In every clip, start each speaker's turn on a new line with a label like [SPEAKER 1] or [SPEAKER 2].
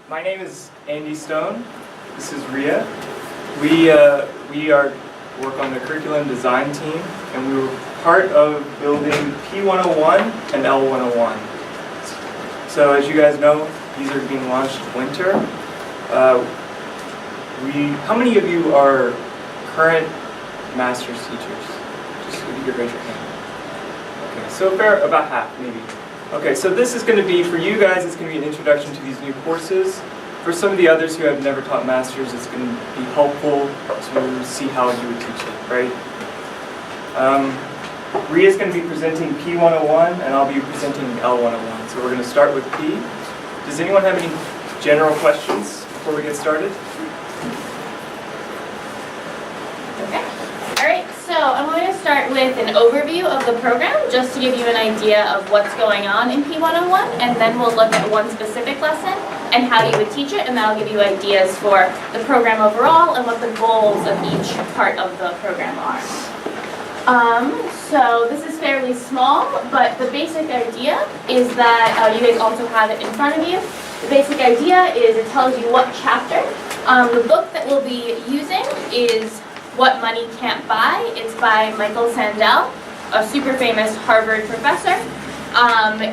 [SPEAKER 1] My name is Andy Stone. This is Ria. We work on the curriculum design team, and we were part of building P101 and L101. So as you guys know, these are being launched winter. How many of you are current master's teachers? Just if you could raise your hand. Okay, so about half, maybe. Okay, so this is going to be, for you guys, it's going to be an introduction to these new courses. For some of the others who have never taught masters, it's going to be helpful to see how you would teach it, right? Ria's going to be presenting P101, and I'll be presenting L101. So we're going to start with P. Does anyone have any general questions before we get started?
[SPEAKER 2] Okay. All right, so I'm going to start with an overview of the program, just to give you an idea of what's going on in P101, and then we'll look at one specific lesson and how you would teach it, and that'll give you ideas for the program overall and what the goals of each part of the program are. So this is fairly small, but the basic idea is that you guys also have it in front of you. The basic idea is it tells you what chapter. The book that we'll be using is What Money Can't Buy. It's by Michael Sandel, a super famous Harvard professor.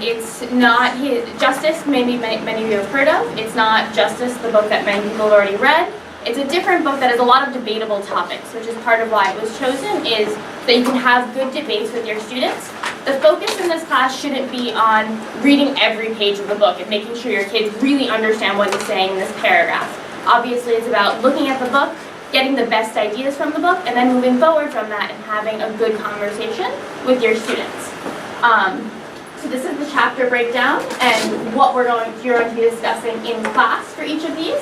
[SPEAKER 2] It's not Justice, maybe many of you have heard of. It's not Justice, the book that many people have already read. It's a different book that has a lot of debatable topics, which is part of why it was chosen, is that you can have good debates with your students. The focus in this class shouldn't be on reading every page of the book and making sure your kids really understand what it's saying in this paragraph. Obviously, it's about looking at the book, getting the best ideas from the book, and then moving forward from that and having a good conversation with your students. So this is the chapter breakdown and what you're going to be discussing in class for each of these.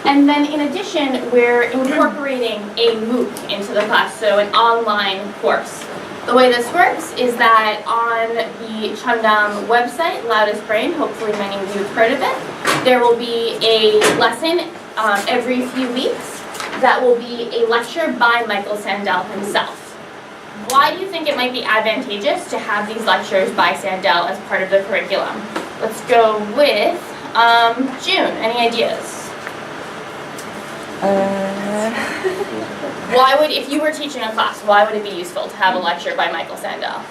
[SPEAKER 2] And then in addition, we're incorporating a MOOC into the class, so an online course. The way this works is that on the Chundam website, Loudest Brain, hopefully many of you have heard of it, there will be a lesson every few weeks that will be a lecture by Michael Sandel himself. Why do you think it might be advantageous to have these lectures by Sandel as part of the curriculum? Let's go with June. Any ideas? Why would, if you were teaching a class, why would it be useful to have a lecture by Michael Sandel?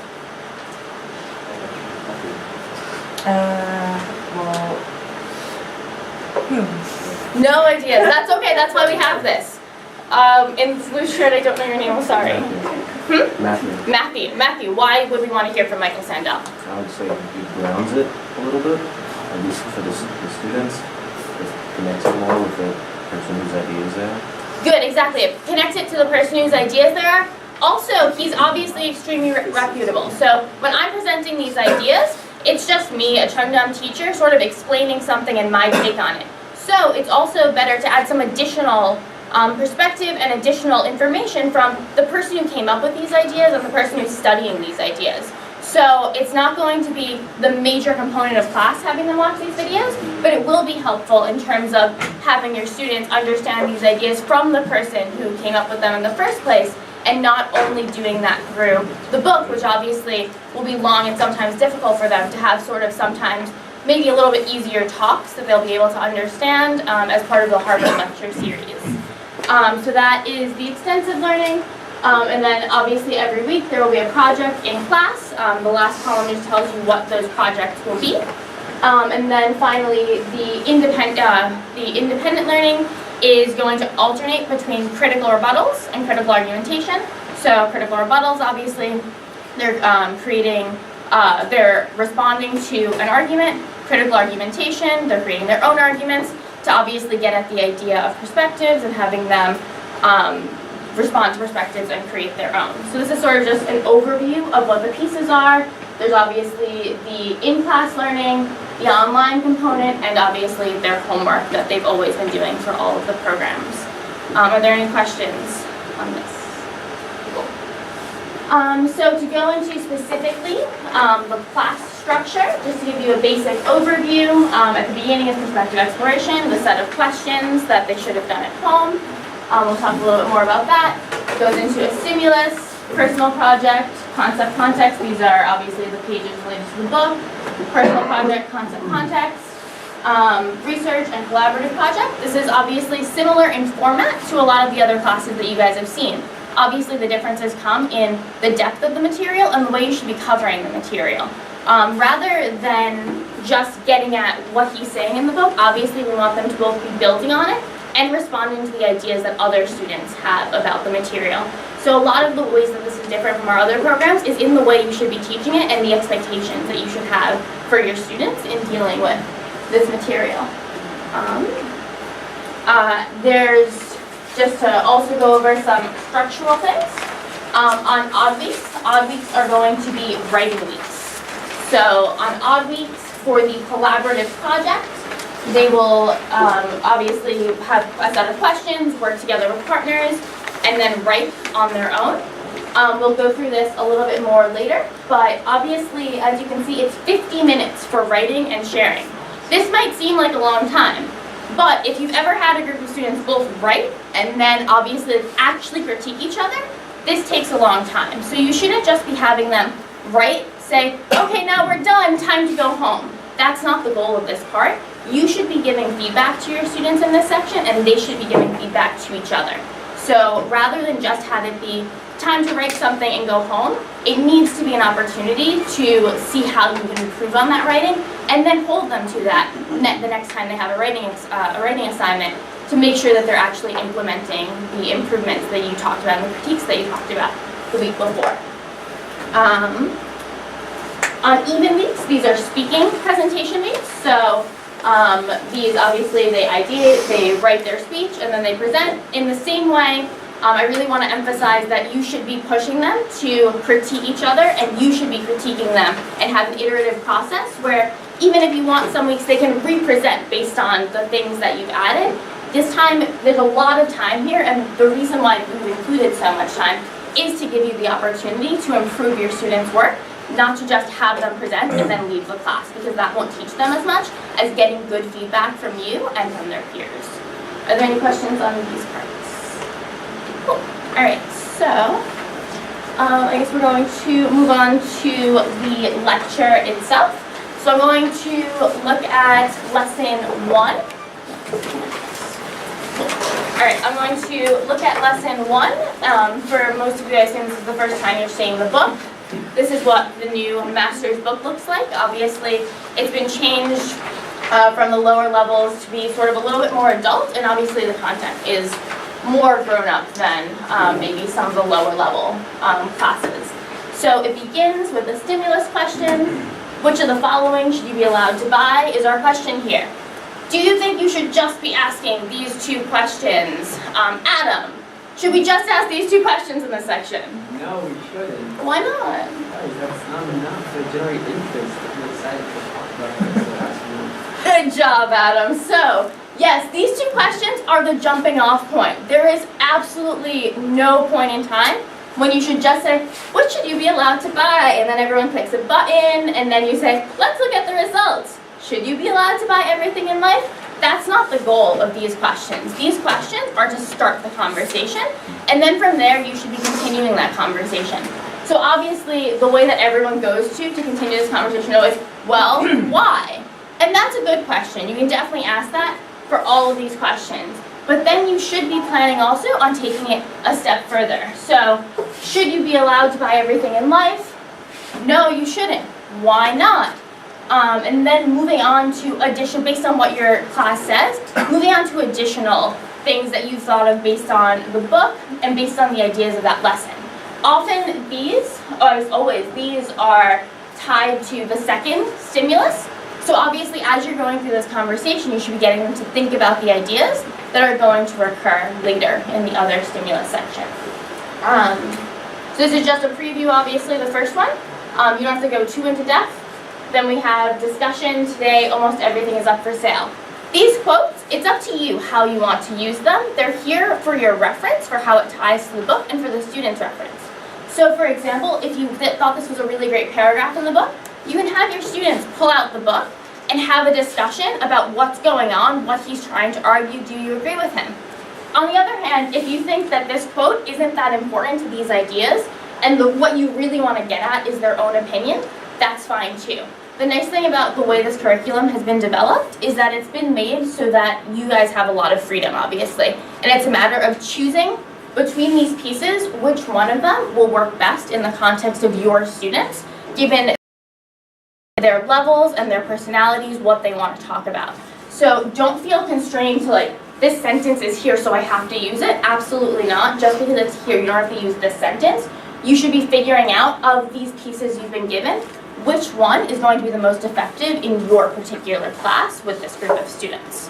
[SPEAKER 2] No ideas. That's okay. That's why we have this. In blue shirt, I don't know your name. I'm sorry. Matthew. Why would we want to hear from Michael Sandel?
[SPEAKER 3] I would say he grounds it a little bit, at least for the students. It connects it more with the person whose ideas they are.
[SPEAKER 2] Good, exactly. It connects it to the person whose ideas there are. Also, he's obviously extremely reputable. So when I'm presenting these ideas, it's just me, a Chundam teacher, sort of explaining something and my take on it. So it's also better to add some additional perspective and additional information from the person who came up with these ideas and the person who's studying these ideas. So it's not going to be the major component of class having them watch these videos, but it will be helpful in terms of having your students understand these ideas from the person who came up with them in the first place, and not only doing that through the book, which obviously will be long and sometimes difficult for them to have sort of sometimes maybe a little bit easier talks that they'll be able to understand as part of the Harvard lecture series. So that is the extensive learning. And then obviously every week there will be a project in class. The last column just tells you what those projects will be. And then finally the independent learning is going to alternate between critical rebuttals and critical argumentation. So critical rebuttals, obviously, they're they're responding to an argument. Critical argumentation, they're creating their own arguments to obviously get at the idea of perspectives and having them respond to perspectives and create their own. So this is sort of just an overview of what the pieces are. There's obviously the in-class learning, the online component, and obviously their homework that they've always been doing for all of the programs. Are there any questions on this? Cool. So to go into specifically the class structure, just to give you a basic overview, at the beginning is perspective exploration, the set of questions that they should have done at home. We'll talk a little bit more about that. It goes into a stimulus, personal project, concept, context. These are obviously the pages related to the book. Personal project, concept, context. research and collaborative project. This is obviously similar in format to a lot of the other classes that you guys have seen. Obviously the differences come in the depth of the material and the way you should be covering the material. Rather than just getting at what he's saying in the book, obviously we want them to both be building on it and responding to the ideas that other students have about the material. So a lot of the ways that this is different from our other programs is in the way you should be teaching it and the expectations that you should have for your students in dealing with this material. There's just to also go over some structural things. On odd weeks are going to be writing weeks. So on odd weeks for the collaborative project, they will obviously have a set of questions, work together with partners, and then write on their own. We'll go through this a little bit more later, but obviously, as you can see, it's 50 minutes for writing and sharing. This might seem like a long time, but if you've ever had a group of students both write and then obviously actually critique each other, this takes a long time. So you shouldn't just be having them write, say, okay, now we're done, time to go home. That's not the goal of this part. You should be giving feedback to your students in this section, and they should be giving feedback to each other. So rather than just have it be time to write something and go home, it needs to be an opportunity to see how you can improve on that writing, and then hold them to that the next time they have a writing assignment to make sure that they're actually implementing the improvements that you talked about and the critiques that you talked about the week before. On even weeks, these are speaking presentation weeks. So these obviously they write their speech and then they present. In the same way, I really want to emphasize that you should be pushing them to critique each other, and you should be critiquing them and have an iterative process where even if you want some weeks, they can re-present based on the things that you've added. This time, there's a lot of time here, and the reason why we've included so much time is to give you the opportunity to improve your students' work, not to just have them present and then leave the class, because that won't teach them as much as getting good feedback from you and from their peers. Are there any questions on these parts? Cool. All right, so I guess we're going to move on to the lecture itself. So I'm going to look at lesson 1. All right, I'm going to look at lesson 1. For most of you, I assume this is the first time you're seeing the book. This is what the new master's book looks like. Obviously, it's been changed from the lower levels to be sort of a little bit more adult, and obviously the content is more grown up than maybe some of the lower level classes. So it begins with a stimulus question. Which of the following should you be allowed to buy is our question here. Do you think you should just be asking these 2 questions? Adam, should we just ask these 2 questions in this section?
[SPEAKER 4] No, we shouldn't.
[SPEAKER 2] Why not?
[SPEAKER 4] Because that's not enough to generate interest if we decide to talk about it. So that's enough.
[SPEAKER 2] Good job, Adam. So, yes, these 2 questions are the jumping off point. There is absolutely no point in time when you should just say, what should you be allowed to buy? And then everyone clicks a button, and then you say, let's look at the results. Should you be allowed to buy everything in life? That's not the goal of these questions. These questions are to start the conversation, and then from there you should be continuing that conversation. So obviously the way that everyone goes to continue this conversation is, well, why? And that's a good question. You can definitely ask that for all of these questions. But then you should be planning also on taking it a step further. So, should you be allowed to buy everything in life? No, you shouldn't. Why not? And then moving on to based on what your class says, moving on to additional things that you thought of based on the book and based on the ideas of that lesson. Often these, or as always, these are tied to the second stimulus. So obviously, as you're going through this conversation, you should be getting them to think about the ideas that are going to recur later in the other stimulus section. So this is just a preview, obviously, the first one. You don't have to go too into depth. Then we have discussion. Today, almost everything is up for sale. These quotes, it's up to you how you want to use them. They're here for your reference, for how it ties to the book, and for the student's reference. So for example, if you thought this was a really great paragraph in the book, you can have your students pull out the book and have a discussion about what's going on, what he's trying to argue, do you agree with him? On the other hand, if you think that this quote isn't that important to these ideas, and what you really want to get at is their own opinion, that's fine too. the nice thing about the way this curriculum has been developed is that it's been made so that you guys have a lot of freedom, obviously. And it's a matter of choosing between these pieces which one of them will work best in the context of your students, given their levels and their personalities, what they want to talk about. So don't feel constrained to like, this sentence is here so I have to use it. Absolutely not. Just because it's here, you don't have to use this sentence. You should be figuring out, of these pieces you've been given, which one is going to be the most effective in your particular class with this group of students.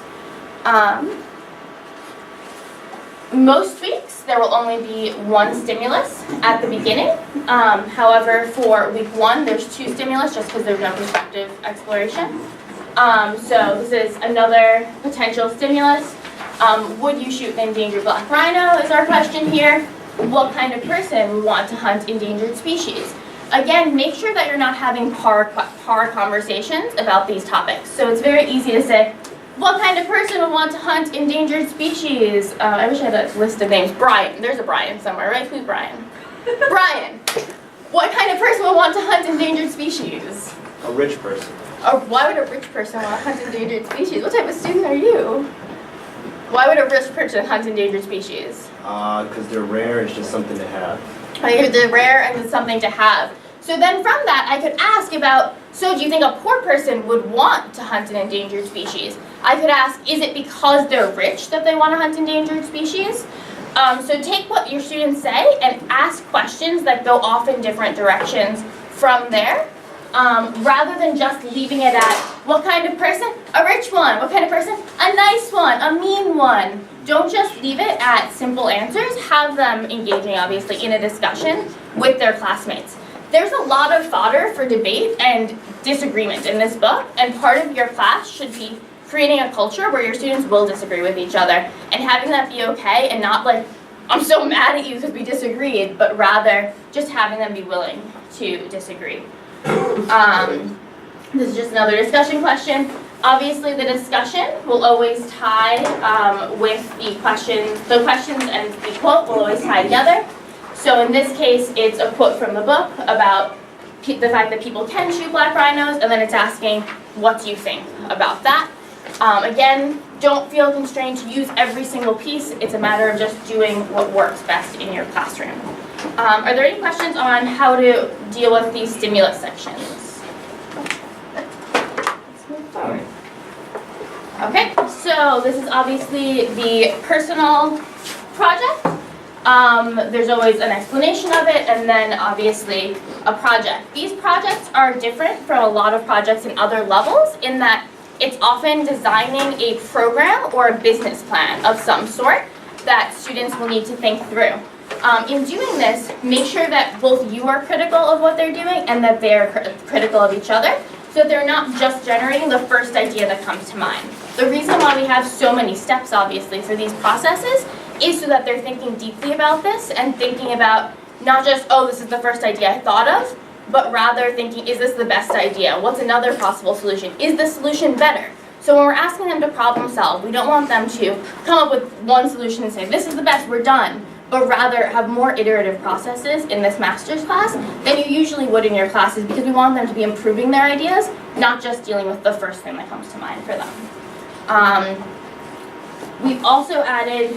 [SPEAKER 2] Most weeks, there will only be one stimulus at the beginning. However, for week 1, there's 2 stimulus just because there's no perspective exploration. So this is another potential stimulus. Would you shoot an endangered black rhino is our question here. What kind of person would want to hunt endangered species? Again, make sure that you're not having par conversations about these topics. So it's very easy to say, what kind of person would want to hunt endangered species? I wish I had a list of names. Brian. There's a Brian somewhere, right? Who's Brian? Brian. What kind of person would want to hunt endangered species?
[SPEAKER 5] A rich person.
[SPEAKER 2] Why would a rich person want to hunt endangered species? What type of student are you? Why would a rich person hunt endangered species?
[SPEAKER 5] Because they're rare, it's just something to have.
[SPEAKER 2] They're rare and it's something to have. So then from that, I could ask about, so do you think a poor person would want to hunt an endangered species? I could ask, is it because they're rich that they want to hunt endangered species? So take what your students say and ask questions that go off in different directions from there, rather than just leaving it at, what kind of person? A rich one. What kind of person? A nice one. A mean one. Don't just leave it at simple answers. Have them engaging, obviously, in a discussion with their classmates. There's a lot of fodder for debate and disagreement in this book, and part of your class should be creating a culture where your students will disagree with each other, and having that be okay, and not like, I'm so mad at you because we disagreed, but rather just having them be willing to disagree. This is just another discussion question. Obviously, the discussion will always tie with the questions. The questions and the quote will always tie together. So in this case, it's a quote from the book about the fact that people can shoot black rhinos, and then it's asking, what do you think about that? Again, don't feel constrained to use every single piece. It's a matter of just doing what works best in your classroom. Are there any questions on how to deal with these stimulus sections? Let's move forward. Okay, so this is obviously the personal project. There's always an explanation of it, and then obviously a project. These projects are different from a lot of projects in other levels in that it's often designing a program or a business plan of some sort that students will need to think through. In doing this, make sure that both you are critical of what they're doing and that they're critical of each other, so that they're not just generating the first idea that comes to mind. The reason why we have so many steps, obviously, for these processes is so that they're thinking deeply about this and thinking about not just, oh, this is the first idea I thought of, but rather thinking, is this the best idea? What's another possible solution? Is the solution better? So when we're asking them to problem solve, we don't want them to come up with one solution and say, this is the best, we're done, but rather have more iterative processes in this master's class than you usually would in your classes, because we want them to be improving their ideas, not just dealing with the first thing that comes to mind for them. We've also added,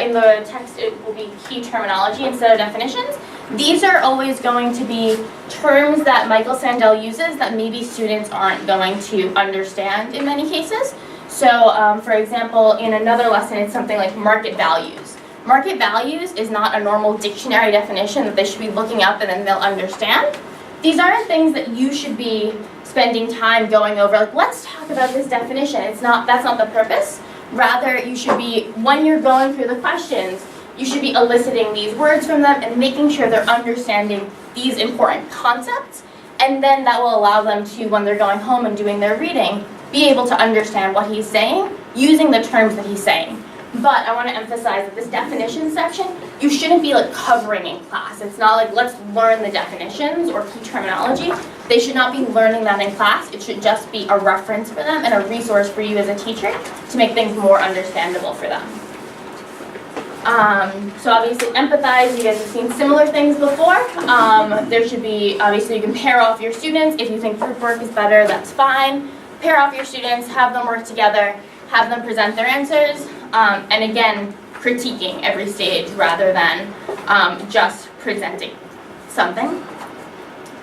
[SPEAKER 2] in the text, it will be key terminology instead of definitions. These are always going to be terms that Michael Sandel uses that maybe students aren't going to understand in many cases. So, for example, in another lesson, it's something like market values. Market values is not a normal dictionary definition that they should be looking up and then they'll understand. These aren't things that you should be spending time going over, like, let's talk about this definition. That's not the purpose. Rather, you should be, when you're going through the questions, you should be eliciting these words from them and making sure they're understanding these important concepts, and then that will allow them to, when they're going home and doing their reading, be able to understand what he's saying using the terms that he's saying. But I want to emphasize that this definition section, you shouldn't be like covering in class. It's not like, let's learn the definitions or key terminology. They should not be learning that in class. It should just be a reference for them and a resource for you as a teacher to make things more understandable for them. So obviously empathize, you guys have seen similar things before. There should be, obviously you can pair off your students. If you think group work is better, that's fine. Pair off your students, have them work together, have them present their answers, and again, critiquing every stage rather than just presenting something.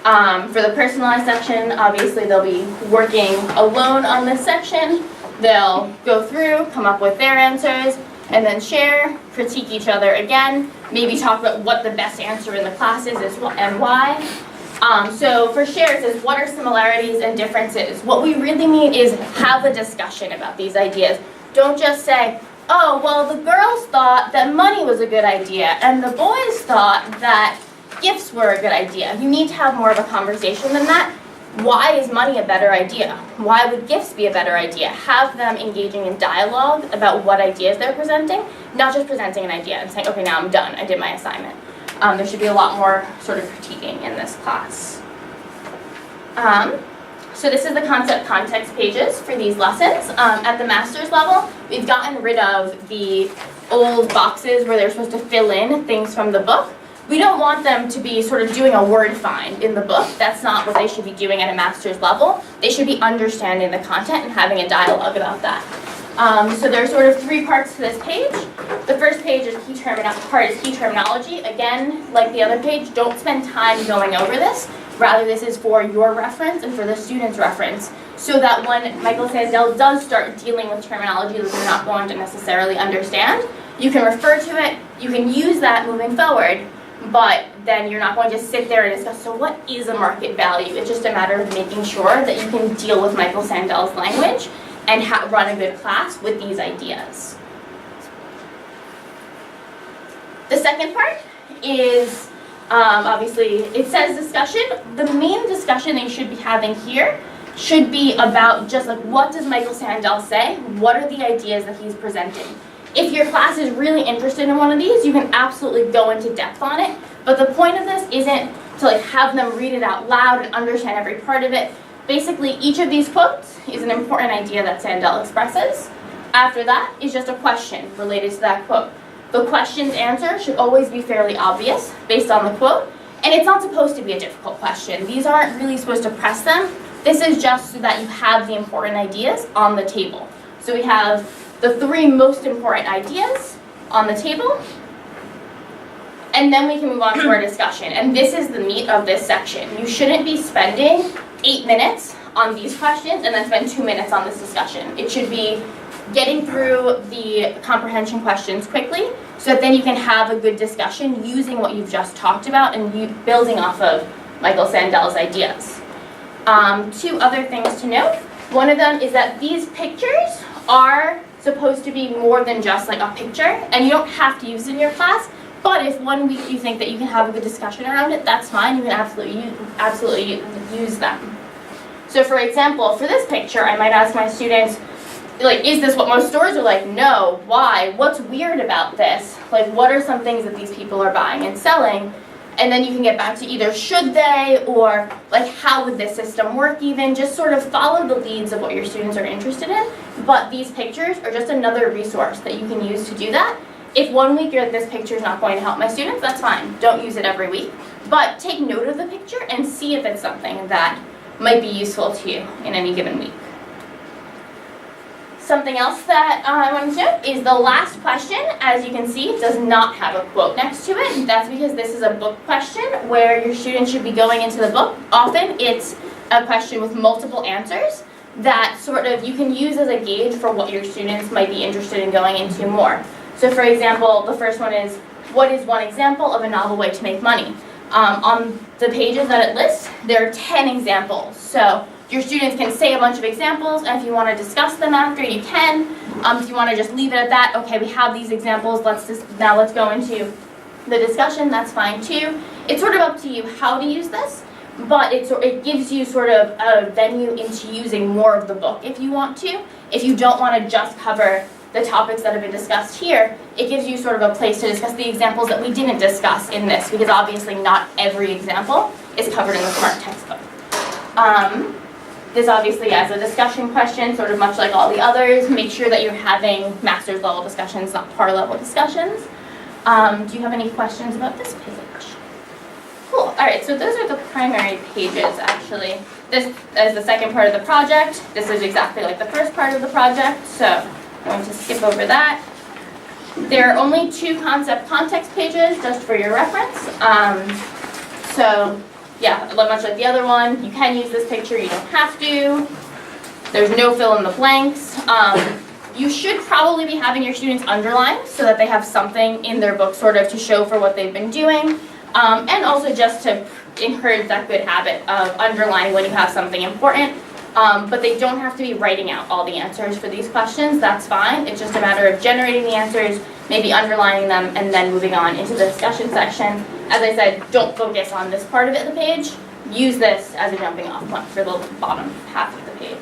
[SPEAKER 2] For the personalized section, obviously they'll be working alone on this section. They'll go through, come up with their answers, and then share, critique each other again, maybe talk about what the best answer in the class is and why. So for share, it says, what are similarities and differences? What we really mean is have a discussion about these ideas. Don't just say, oh, well, the girls thought that money was a good idea, and the boys thought that gifts were a good idea. You need to have more of a conversation than that. Why is money a better idea? Why would gifts be a better idea? Have them engaging in dialogue about what ideas they're presenting, not just presenting an idea and saying, okay, now I'm done, I did my assignment. There should be a lot more sort of critiquing in this class. So this is the concept context pages for these lessons. At the master's level, we've gotten rid of the old boxes where they're supposed to fill in things from the book. We don't want them to be sort of doing a word find in the book. That's not what they should be doing at a master's level. They should be understanding the content and having a dialogue about that. So there are sort of three parts to this page. The first page is key terminology. Again, like the other page, don't spend time going over this. Rather, this is for your reference and for the student's reference, so that when Michael Sandel does start dealing with terminology that you're not going to necessarily understand, you can refer to it, you can use that moving forward, but then you're not going to sit there and discuss, so what is a market value? It's just a matter of making sure that you can deal with Michael Sandel's language and run a good class with these ideas. The second part is, obviously, it says discussion. The main discussion they should be having here should be about just like, what does Michael Sandel say? What are the ideas that he's presenting? If your class is really interested in one of these, you can absolutely go into depth on it. But the point of this isn't to like have them read it out loud and understand every part of it. Basically, each of these quotes is an important idea that Sandel expresses. After that is just a question related to that quote. The question's answer should always be fairly obvious based on the quote, and it's not supposed to be a difficult question. These aren't really supposed to press them. This is just so that you have the important ideas on the table. So we have the three most important ideas on the table, and then we can move on to our discussion. And this is the meat of this section. You shouldn't be spending 8 minutes on these questions and then spend 2 minutes on this discussion. It should be getting through the comprehension questions quickly so that then you can have a good discussion using what you've just talked about and building off of Michael Sandel's ideas. Two other things to note. One of them is that these pictures are supposed to be more than just like a picture, and you don't have to use it in your class, but if one week you think that you can have a good discussion around it, that's fine. You can absolutely use them. So for example, for this picture, I might ask my students, like, is this what most stores are like? No. Why? What's weird about this? Like, what are some things that these people are buying and selling? And then you can get back to either should they, or like how would this system work even. Just sort of follow the leads of what your students are interested in. But these pictures are just another resource that you can use to do that. If one week you're like, this picture is not going to help my students, that's fine. Don't use it every week. But take note of the picture and see if it's something that might be useful to you in any given week. Something else that I want to note is the last question, as you can see, does not have a quote next to it. That's because this is a book question where your students should be going into the book. Often it's a question with multiple answers that sort of you can use as a gauge for what your students might be interested in going into more. So for example, the first one is, what is one example of a novel way to make money? On the pages that it lists, there are 10 examples. So your students can say a bunch of examples, and if you want to discuss them after, you can. If you want to just leave it at that, okay, we have these examples, now let's go into the discussion, that's fine too. It's sort of up to you how to use this, but it gives you sort of a venue into using more of the book if you want to. If you don't want to just cover the topics that have been discussed here, it gives you sort of a place to discuss the examples that we didn't discuss in this, because obviously not every example is covered in the SMART textbook. This obviously as a discussion question, sort of much like all the others. Make sure that you're having master's level discussions, not par level discussions. Do you have any questions about this page? Cool. All right, so those are the primary pages, actually. This is the second part of the project. This is exactly like the first part of the project, so I'm going to skip over that. There are only 2 concept context pages, just for your reference. So, yeah, much like the other one, you can use this picture, you don't have to. There's no fill in the blanks. You should probably be having your students underline so that they have something in their book sort of to show for what they've been doing. And also just to encourage that good habit of underlining when you have something important. But they don't have to be writing out all the answers for these questions. That's fine. It's just a matter of generating the answers, maybe underlining them, and then moving on into the discussion section. As I said, don't focus on this part of it, the page. Use this as a jumping off point for the bottom half of the page.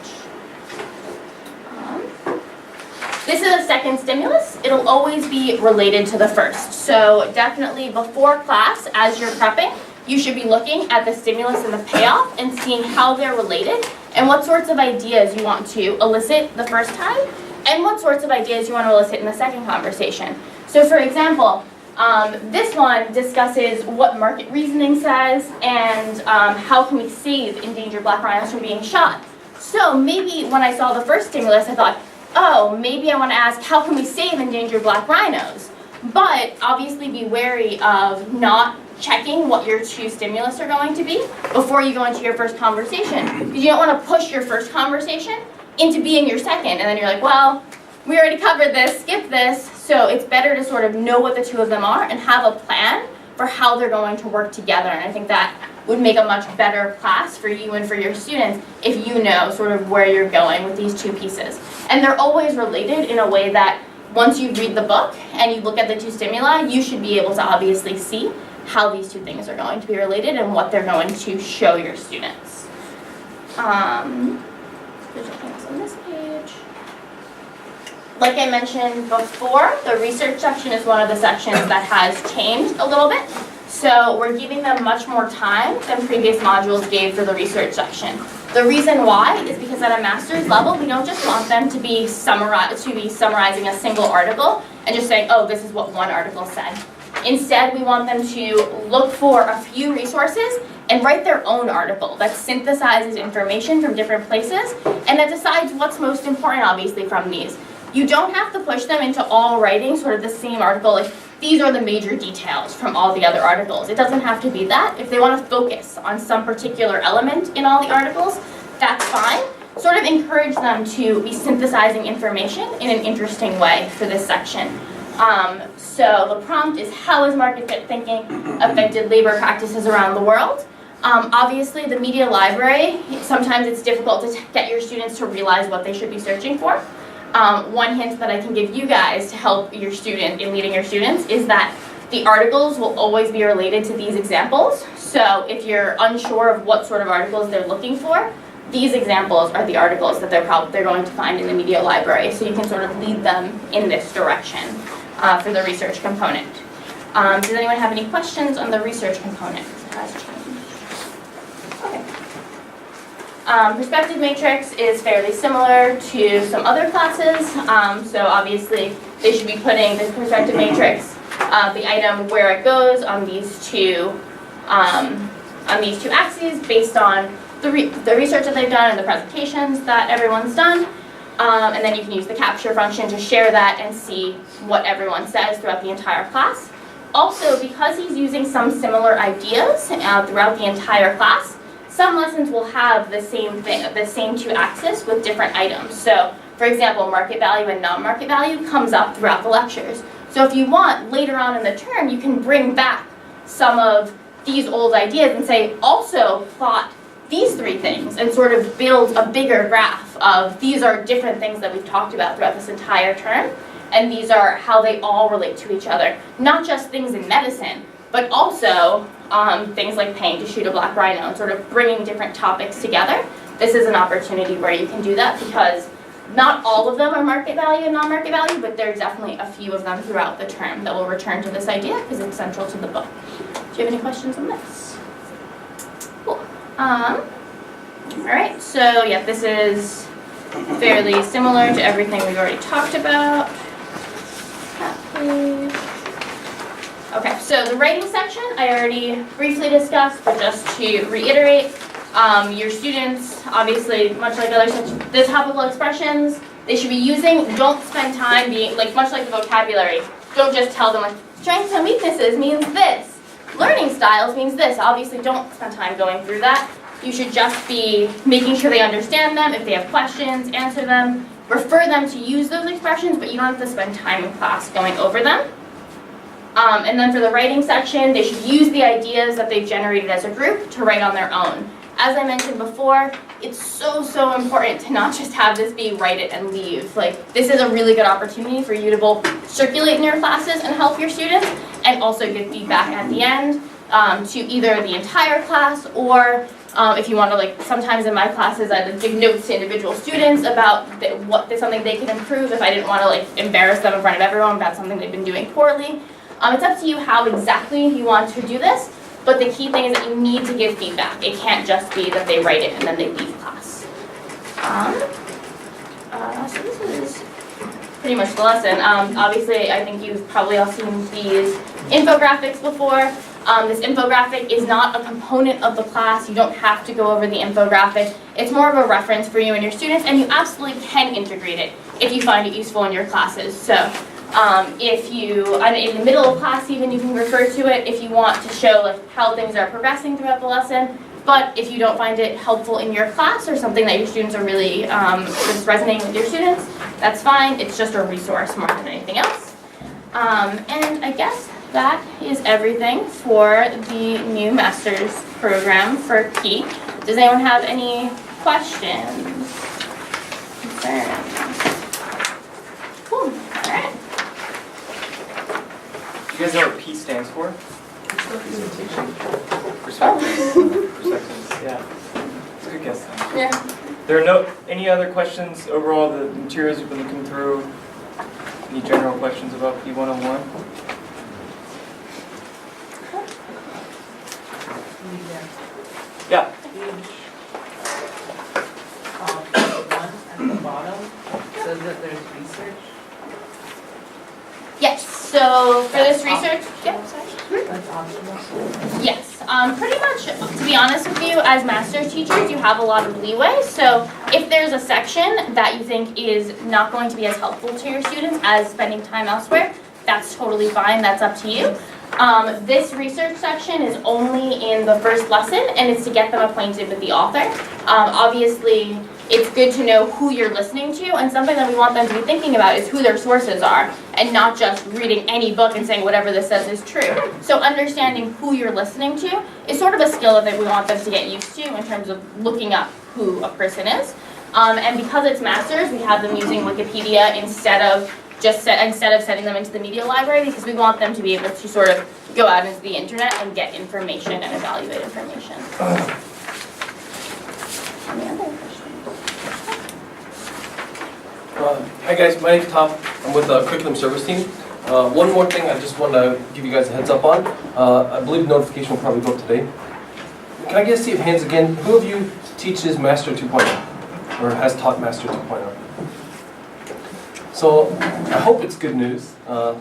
[SPEAKER 2] This is a second stimulus. It'll always be related to the first. So definitely before class, as you're prepping, you should be looking at the stimulus and the payoff and seeing how they're related and what sorts of ideas you want to elicit the first time and what sorts of ideas you want to elicit in the second conversation. So for example, this one discusses what market reasoning says and how can we save endangered black rhinos from being shot. So maybe when I saw the first stimulus, I thought, oh, maybe I want to ask, how can we save endangered black rhinos? But obviously be wary of not checking what your 2 stimulus are going to be before you go into your first conversation. Because you don't want to push your first conversation into being your second. And then you're like, well, we already covered this, skip this. So it's better to sort of know what the 2 of them are and have a plan for how they're going to work together. And I think that would make a much better class for you and for your students if you know sort of where you're going with these 2 pieces. And they're always related in a way that once you read the book and you look at the 2 stimuli, you should be able to obviously see how these 2 things are going to be related and what they're going to show your students. There's nothing else on this page. Like I mentioned before, the research section is one of the sections that has changed a little bit. So we're giving them much more time than previous modules gave for the research section. The reason why is because at a master's level, we don't just want them to be summarizing a single article and just saying, oh, this is what one article said. Instead, we want them to look for a few resources and write their own article that synthesizes information from different places and that decides what's most important, obviously, from these. You don't have to push them into all writing sort of the same article, like these are the major details from all the other articles. It doesn't have to be that. If they want to focus on some particular element in all the articles, that's fine. Sort of encourage them to be synthesizing information in an interesting way for this section. So the prompt is, how has market thinking affected labor practices around the world? Obviously, the media library, sometimes it's difficult to get your students to realize what they should be searching for. One hint that I can give you guys to help your student in leading your students is that the articles will always be related to these examples. So if you're unsure of what sort of articles they're looking for, these examples are the articles that they're going to find in the media library. So you can sort of lead them in this direction for the research component. Does anyone have any questions on the research component? It has changed. Okay. Perspective matrix is fairly similar to some other classes. So obviously they should be putting the perspective matrix, the item where it goes on these two axes based on the research that they've done and the presentations that everyone's done. And then you can use the capture function to share that and see what everyone says throughout the entire class. Also, because he's using some similar ideas throughout the entire class, some lessons will have the same thing, the same two axes with different items. So, for example, market value and non-market value comes up throughout the lectures. So if you want, later on in the term, you can bring back some of these old ideas and say, also plot these three things and sort of build a bigger graph of these are different things that we've talked about throughout this entire term, and these are how they all relate to each other. Not just things in medicine, but also things like paying to shoot a black rhino and sort of bringing different topics together. This is an opportunity where you can do that because not all of them are market value and non-market value, but there's definitely a few of them throughout the term that will return to this idea because it's central to the book. Do you have any questions on this? Cool. Alright, so yeah, this is fairly similar to everything we've already talked about. That page. Okay, so the writing section, I already briefly discussed, but just to reiterate, your students, obviously, much like other sections, the topical expressions they should be using, don't spend time being, like, much like the vocabulary, don't just tell them, like, strengths and weaknesses means this, learning styles means this. Obviously, don't spend time going through that. You should just be making sure they understand them. If they have questions, answer them, refer them to use those expressions, but you don't have to spend time in class going over them. And then for the writing section, they should use the ideas that they've generated as a group to write on their own. As I mentioned before, it's so important to not just have this be write it and leave. Like, this is a really good opportunity for you to both circulate in your classes and help your students, and also give feedback at the end to either the entire class, or if you want to, like, sometimes in my classes I give notes to individual students about something they can improve if I didn't want to, like, embarrass them in front of everyone about something they've been doing poorly. It's up to you how exactly you want to do this, but the key thing is that you need to give feedback. It can't just be that they write it and then they leave class. So this is pretty much the lesson. Obviously, I think you've probably all seen these infographics before. This infographic is not a component of the class. You don't have to go over the infographic. It's more of a reference for you and your students, and you absolutely can integrate it if you find it useful in your classes. So if you, in the middle of class even, you can refer to it if you want to show, like, how things are progressing throughout the lesson. But if you don't find it helpful in your class, or something that your students are really just resonating with your students, that's fine. It's just a resource more than anything else. And I guess that is everything for the new master's program for P. Does anyone have any questions? Concerns? Cool. All right.
[SPEAKER 1] Do you guys know what P stands for?
[SPEAKER 4] Representation.
[SPEAKER 1] Perspectives, yeah. It's a good guess.
[SPEAKER 2] Yeah.
[SPEAKER 1] There are any other questions overall, the materials you've been looking through? Any general questions about P101? Yeah.
[SPEAKER 4] One at the bottom says that there's research.
[SPEAKER 2] Yes. So for this research, yeah. Sorry.
[SPEAKER 4] That's optional.
[SPEAKER 2] Yes. Pretty much, to be honest with you, as master's teachers, you have a lot of leeway. So if there's a section that you think is not going to be as helpful to your students as spending time elsewhere, that's totally fine. That's up to you. This research section is only in the first lesson, and it's to get them acquainted with the author. Obviously, it's good to know who you're listening to, and something that we want them to be thinking about is who their sources are, and not just reading any book and saying whatever this says is true. So understanding who you're listening to is sort of a skill that we want them to get used to in terms of looking up who a person is. And because it's masters, we have them using Wikipedia instead of sending them into the media library, because we want them to be able to sort of go out into the internet and get information and evaluate information. Any other questions?
[SPEAKER 6] Hi guys, my name's Tom. I'm with the curriculum service team. One more thing I just want to give you guys a heads up on. I believe notification will probably go up today. Can I get a see of hands again? Who of you teaches Master 2.0 or has taught Master 2.0? So I hope it's good news. No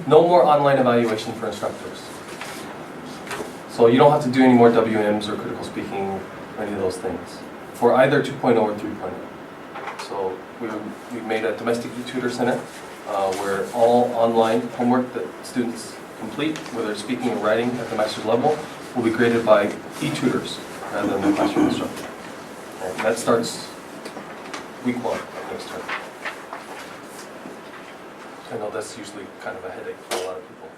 [SPEAKER 6] more online evaluation for instructors. So you don't have to do any more WMs or critical speaking or any of those things for either 2.0 or 3.0. So we made a domestic e-tutor center where all online homework that students complete, whether speaking or writing at the master's level, will be graded by e-tutors rather than the classroom instructor. And that starts week 1 of next term. So I know that's usually kind of a headache for a lot of people.